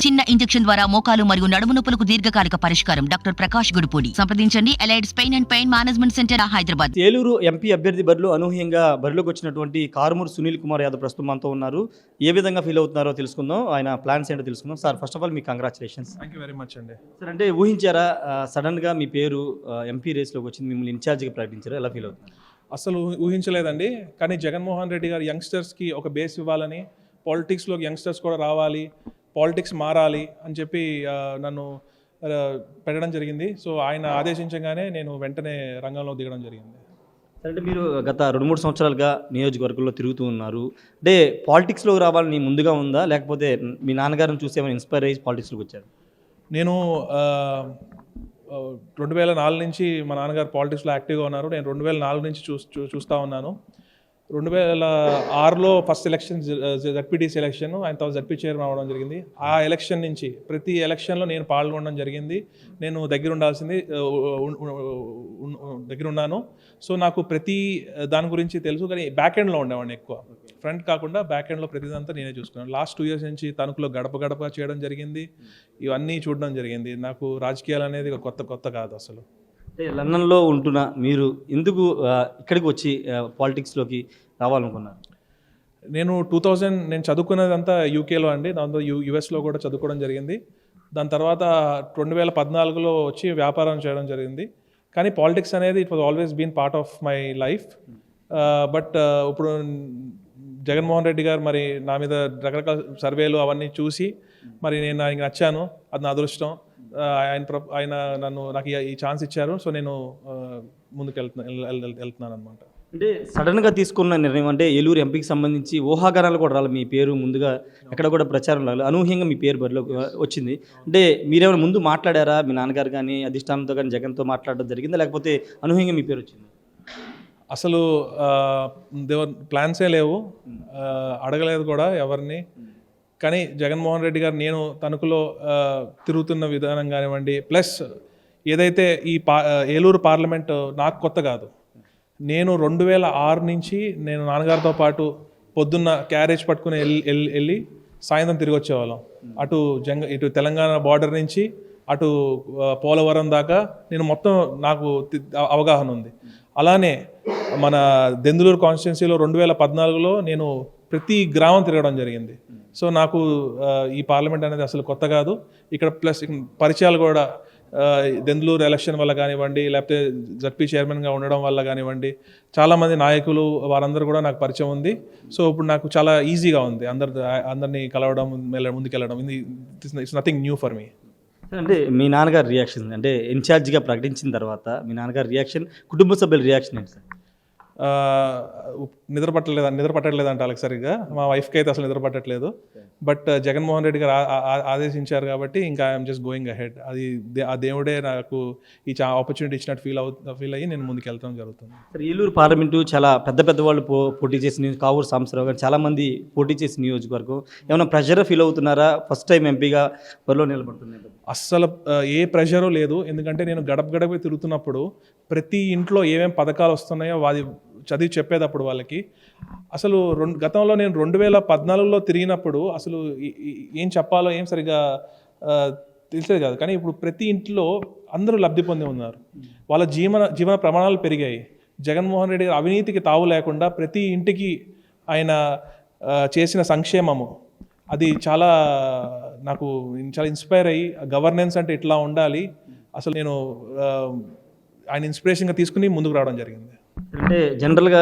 చిన్న ఇంజెక్షన్ ద్వారా మోకాలు మరియు నడుము నొప్పులకు దీర్ఘకాలిక పరిష్కారం. డాక్టర్ ప్రకాష్ గుడిపూడి. సంప్రదించండి. ఎలైడ్స్ pain and pain management centre, Hyderabad. Eluru MP అభ్యర్థి బరిలో అనూహ్యంగా బరిలోకి వచ్చినటువంటి కారుమూరు సునీల్ కుమార్ యాదవ్ ప్రస్తుతం మనతో ఉన్నారు. ఏ విధంగా ఫీల్ అవుతున్నారో తెలుసుకుందాం, ఆయన ప్లాన్స్ ఏంటో తెలుసుకుందాం. సార్, ఫస్ట్ ఆఫ్ ఆల్ మీకు congratulations. Thank you very much అండి. సార్, అంటే ఊహించారా సడన్గా మీ పేరు ఎంపీ రేస్లోకి వచ్చింది, మిమ్మల్ని ఇన్ఛార్జ్గా ప్రకటించారా? ఎలా ఫీల్ అవుతుంది? అసలు ఊహించలేదండి. కానీ జగన్మోహన్ రెడ్డి గారు యంగ్స్టర్స్కి ఒక బేస్ ఇవ్వాలని, పాలిటిక్స్లోకి యంగ్స్టర్స్ కూడా రావాలి, పాలిటిక్స్ మారాలి అని చెప్పి నన్ను పెట్టడం జరిగింది. సో ఆయన ఆదేశించగానే నేను వెంటనే రంగంలో దిగడం జరిగింది. అంటే మీరు గత 2-3 సంవత్సరాలుగా నియోజకవర్గంలో తిరుగుతూ ఉన్నారు. అంటే పాలిటిక్స్లోకి రావాలని ముందుగా ఉందా, లేకపోతే మీ నాన్నగారిని చూసి ఏమైనా ఇన్స్పైర్ అయ్యి పాలిటిక్స్లోకి వచ్చారు? నేను 2004 నుంచి మా నాన్నగారు పాలిటిక్స్లో యాక్టివ్గా ఉన్నారు. నేను 2004 నుంచి చూస్తూ ఉన్నాను. 2006లో ఫస్ట్ ఎలక్షన్ జడ్పీటీసీ ఎలక్షన్, ఆయన తర్వాత జడ్పీ చైర్మన్ అవ్వడం జరిగింది. ఆ ఎలక్షన్ నుంచి ప్రతి ఎలక్షన్లో నేను పాల్గొనడం జరిగింది. నేను దగ్గర ఉండాల్సింది దగ్గర ఉన్నాను. సో నాకు ప్రతి దాని గురించి తెలుసు. కానీ బ్యాక్ ఎండ్లో ఉండేవాడిని ఎక్కువ, ఫ్రంట్ కాకుండా బ్యాక్ ఎండ్లో ప్రతిదంతా నేనే చూసుకున్నాను. లాస్ట్ 2 years నుంచి తణుకులో గడప చేయడం జరిగింది. ఇవన్నీ చూడడం జరిగింది. నాకు రాజకీయాలు అనేది కొత్త కాదు అసలు. అంటే లండన్లో ఉంటున్న మీరు ఎందుకు ఇక్కడికి వచ్చి పాలిటిక్స్లోకి రావాలనుకున్నారు? నేను నేను చదువుకున్నదంతా యూకేలో అండి. దాంతో యుఎస్లో కూడా చదువుకోవడం జరిగింది. దాని తర్వాత 2014లో వచ్చి వ్యాపారం చేయడం జరిగింది. కానీ పాలిటిక్స్ అనేది it was always been part of my life. But ఇప్పుడు జగన్మోహన్ రెడ్డి గారు మరి నా మీద రకరకాల సర్వేలు అవన్నీ చూసి మరి నేను ఆయనకి నచ్చాను. అది నా అదృష్టం. ఆయన నాకు ఈ ఛాన్స్ ఇచ్చారు. సో నేను ముందుకు వెళ్తున్నాను అనమాట. అంటే సడన్గా తీసుకున్న నిర్ణయం, అంటే ఏలూరు ఎంపీకి సంబంధించి ఊహాగానాలు కూడా రాలి, మీ పేరు ముందుగా ఎక్కడ కూడా ప్రచారం రాలి, అనూహ్యంగా మీ పేరు బరిలో వచ్చింది. అంటే మీరేమైనా ముందు మాట్లాడారా? మీ నాన్నగారు కానీ అధిష్టానంతో కానీ జగన్తో మాట్లాడడం జరిగిందా, లేకపోతే అనూహ్యంగా మీ పేరు వచ్చింది? అసలు ప్లాన్సే లేవు, అడగలేదు కూడా ఎవరిని. కానీ జగన్మోహన్ రెడ్డి గారు నేను తణుకులో తిరుగుతున్న విధానం కానివ్వండి, ప్లస్ ఏదైతే ఈ ఏలూరు పార్లమెంట్ నాకు కొత్త కాదు. నేను 2006 నుంచి నేను నాన్నగారితో పాటు పొద్దున్న క్యారేజ్ పట్టుకుని వెళ్ళి సాయంత్రం తిరిగి వచ్చేవాళ్ళం. ఇటు తెలంగాణ బార్డర్ నుంచి అటు పోలవరం దాకా నేను మొత్తం నాకు అవగాహన ఉంది. అలానే మన దెందులూరు కాన్స్టిట్యున్సీలో 2014లో నేను ప్రతి గ్రామం తిరగడం జరిగింది. సో నాకు ఈ పార్లమెంట్ అనేది అసలు కొత్త కాదు. ఇక్కడ ప్లస్ పరిచయాలు కూడా దెందులూరు ఎలక్షన్ వల్ల కానివ్వండి, లేకపోతే జడ్పీ చైర్మన్గా ఉండడం వల్ల కానివ్వండి, చాలామంది నాయకులు వారందరూ కూడా నాకు పరిచయం ఉంది. సో ఇప్పుడు నాకు చాలా ఈజీగా ఉంది అందరినీ కలవడం, ముందుకెళ్ళడం. It's nothing new for me. అంటే మీ నాన్నగారి రియాక్షన్, అంటే ఇన్ఛార్జిగా ప్రకటించిన తర్వాత మీ నాన్నగారి రియాక్షన్, కుటుంబ సభ్యుల రియాక్షన్ ఏంటి సార్? నిద్ర పట్టట్లేదంట వాళ్ళకి సరిగ్గా. మా వైఫ్కి అయితే అసలు నిద్ర పట్టట్లేదు. బట్ జగన్మోహన్ రెడ్డి గారు ఆదేశించారు కాబట్టి ఇంకా ఐఎమ్ జస్ట్ గోయింగ్ అహెడ్. అది ఆ దేవుడే నాకు ఈ ఆపర్చునిటీ ఇచ్చినట్టు ఫీల్ అయ్యి నేను ముందుకు వెళ్తాం జరుగుతుంది. సార్, ఏలూరు పార్లమెంటు చాలా పెద్ద వాళ్ళు పోటీ చేసిన, కావూరు సాంబశివరావు గారు చాలామంది పోటీ చేసిన నియోజకవర్గం. ఏమైనా ప్రెషర్ ఫీల్ అవుతున్నారా? ఫస్ట్ టైం ఎంపీగా బరిలో నిలబడుతున్నారు. అస్సలు ఏ ప్రెషరు లేదు. ఎందుకంటే నేను గడప తిరుగుతున్నప్పుడు ప్రతి ఇంట్లో ఏమేమి పథకాలు వస్తున్నాయో అది చదివి చెప్పేటప్పుడు వాళ్ళకి అసలు గతంలో నేను 2014లో తిరిగినప్పుడు అసలు ఏం చెప్పాలో ఏం సరిగా తెలిసేది కాదు. కానీ ఇప్పుడు ప్రతి ఇంట్లో అందరూ లబ్ధి పొంది ఉన్నారు. వాళ్ళ జీవన ప్రమాణాలు పెరిగాయి. జగన్మోహన్ రెడ్డి గారు అవినీతికి తావు లేకుండా ప్రతి ఇంటికి ఆయన చేసిన సంక్షేమము అది నాకు చాలా ఇన్స్పైర్ అయ్యి, గవర్నెన్స్ అంటే ఇట్లా ఉండాలి, అసలు నేను ఆయన ఇన్స్పిరేషన్గా తీసుకుని ముందుకు రావడం జరిగింది. అంటే జనరల్గా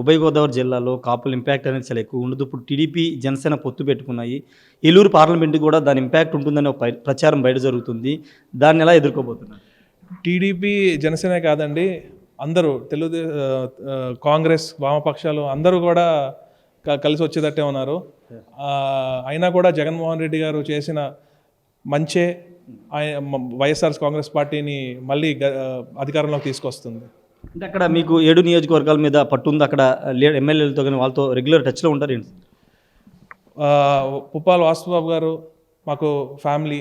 ఉభయ గోదావరి జిల్లాలో కాపుల ఇంపాక్ట్ అనేది చాలా ఎక్కువ ఉండదు. ఇప్పుడు టీడీపీ జనసేన పొత్తు పెట్టుకున్నాయి. ఏలూరు పార్లమెంట్ కూడా దాని ఇంపాక్ట్ ఉంటుందని ఒక ప్రచారం బయట జరుగుతుంది. దాన్ని ఎలా ఎదుర్కోబోతున్నారు? టీడీపీ జనసేన కాదండి, అందరూ కాంగ్రెస్ వామపక్షాలు అందరూ కూడా కలిసి వచ్చేటట్టే ఉన్నారు. అయినా కూడా జగన్మోహన్ రెడ్డి గారు చేసిన మంచే వైఎస్ఆర్ కాంగ్రెస్ పార్టీని మళ్ళీ అధికారంలోకి తీసుకొస్తుంది. అంటే అక్కడ మీకు 7 నియోజకవర్గాల మీద పట్టు ఉంది. అక్కడ ఎమ్మెల్యేలతో కానీ వాళ్ళతో రెగ్యులర్ టచ్లో ఉంటారు ఏంటి? పుప్పాల వాసుబాబు గారు మాకు ఫ్యామిలీ.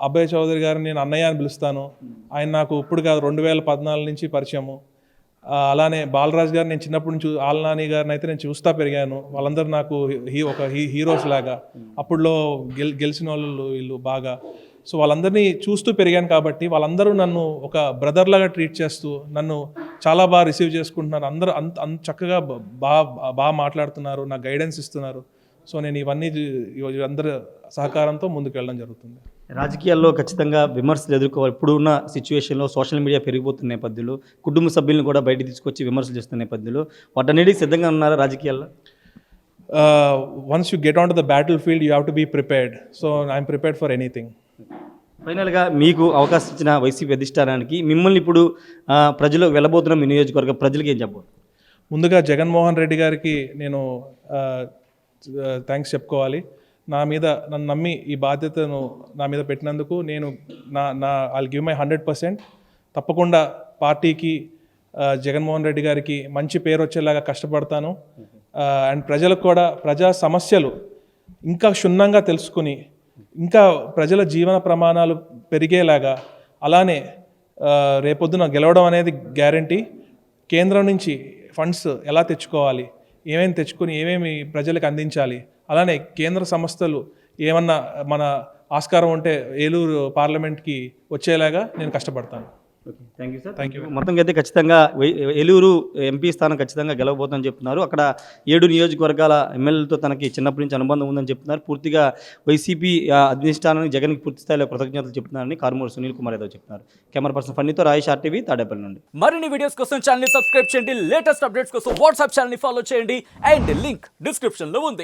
అభయ్ చౌదరి గారిని నేను అన్నయ్య అని పిలుస్తాను. ఆయన నాకు ఇప్పుడు కాదు 2014 నుంచి పరిచయము. అలానే బాలరాజ్ గారు నేను చిన్నప్పటి నుంచి ఆలనాని గారిని అయితే నేను చూస్తూ పెరిగాను. వాళ్ళందరూ నాకు హీరోస్ లాగా, అప్పుడులో గెలిచిన వాళ్ళు వీళ్ళు బాగా. సో వాళ్ళందరినీ చూస్తూ పెరిగాను కాబట్టి వాళ్ళందరూ నన్ను ఒక బ్రదర్ లాగా ట్రీట్ చేస్తూ నన్ను చాలా బాగా రిసీవ్ చేసుకుంటున్నారు. అందరూ అంత చక్కగా బాగా మాట్లాడుతున్నారు, నాకు గైడెన్స్ ఇస్తున్నారు. సో నేను ఇవన్నీ అందరి సహకారంతో ముందుకు వెళ్ళడం జరుగుతుంది. రాజకీయాల్లో ఖచ్చితంగా విమర్శలు ఎదుర్కోవాలి. ఇప్పుడు ఉన్న సిచ్యువేషన్లో సోషల్ మీడియా పెరిగిపోతున్న నేపథ్యంలో కుటుంబ సభ్యులను కూడా బయట తీసుకొచ్చి విమర్శలు చేస్తున్న నేపథ్యంలో వాటన్నిటికీ సిద్ధంగా ఉన్నారా రాజకీయాల్లో? Once you get on to the battlefield you have to be prepared. So I'm prepared for anything. ఫైనల్గా మీకు అవకాశం ఇచ్చిన వైసీపీ అధిష్టానానికి మిమ్మల్ని ఇప్పుడు ప్రజలకు వెళ్ళబోతున్న మీ నియోజకవర్గ ప్రజలకి ఏం చెప్పాలి? ముందుగా జగన్మోహన్ రెడ్డి గారికి నేను థ్యాంక్స్ చెప్పుకోవాలి. నన్ను నమ్మి ఈ బాధ్యతను నా మీద పెట్టినందుకు నేను ఐల్ గివ్ మై 100%. తప్పకుండా పార్టీకి జగన్మోహన్ రెడ్డి గారికి మంచి పేరు వచ్చేలాగా కష్టపడతాను. అండ్ ప్రజలకు కూడా ప్రజా సమస్యలు ఇంకా క్షుణ్ణంగా తెలుసుకుని ఇంకా ప్రజల జీవన ప్రమాణాలు పెరిగేలాగా, అలానే రేపొద్దున గెలవడం అనేది గ్యారంటీ. కేంద్రం నుంచి ఫండ్స్ ఎలా తెచ్చుకోవాలి, ఏమేమి తెచ్చుకొని ఏమేమి ప్రజలకు అందించాలి, అలానే కేంద్ర సంస్థలు ఏమన్నా మన ఆస్కారం ఉంటే ఏలూరు పార్లమెంట్కి వచ్చేలాగా నేను కష్టపడతాను. Thank you sir. Thank you. మొత్తంగా అయితే ఖచ్చితంగా ఏలూరు ఎంపీ స్థానం ఖచ్చితంగా గెలవబోతుందని చెప్తున్నారు. అక్కడ 7 నియోజకవర్గాల ఎమ్మెల్యేలతో తనకి చిన్నప్పటి నుంచి అనుబంధం ఉందని చెప్తున్నారు. పూర్తిగా వైసీపీ అధిష్టానానికి జగన్కి పూర్తి స్థాయిలో కృతజ్ఞతలు చెప్తున్నారని కారుమూరి సునీల్ కుమార్ యాదవ్ చెప్తున్నారు. Camera person ఫన్నీతో Rayesh RTV Tadepalli నుండి. మరిన్ని వీడియోస్ కోసం ఛానల్ ని సబ్స్క్రైబ్ చేయండి. లేటెస్ట్ అప్డేట్స్ కోసం వాట్సాప్ ఛానల్ ని ఫాలో చేయండి. అండ్ లింక్ డిస్క్రిప్షన్ లో ఉంది.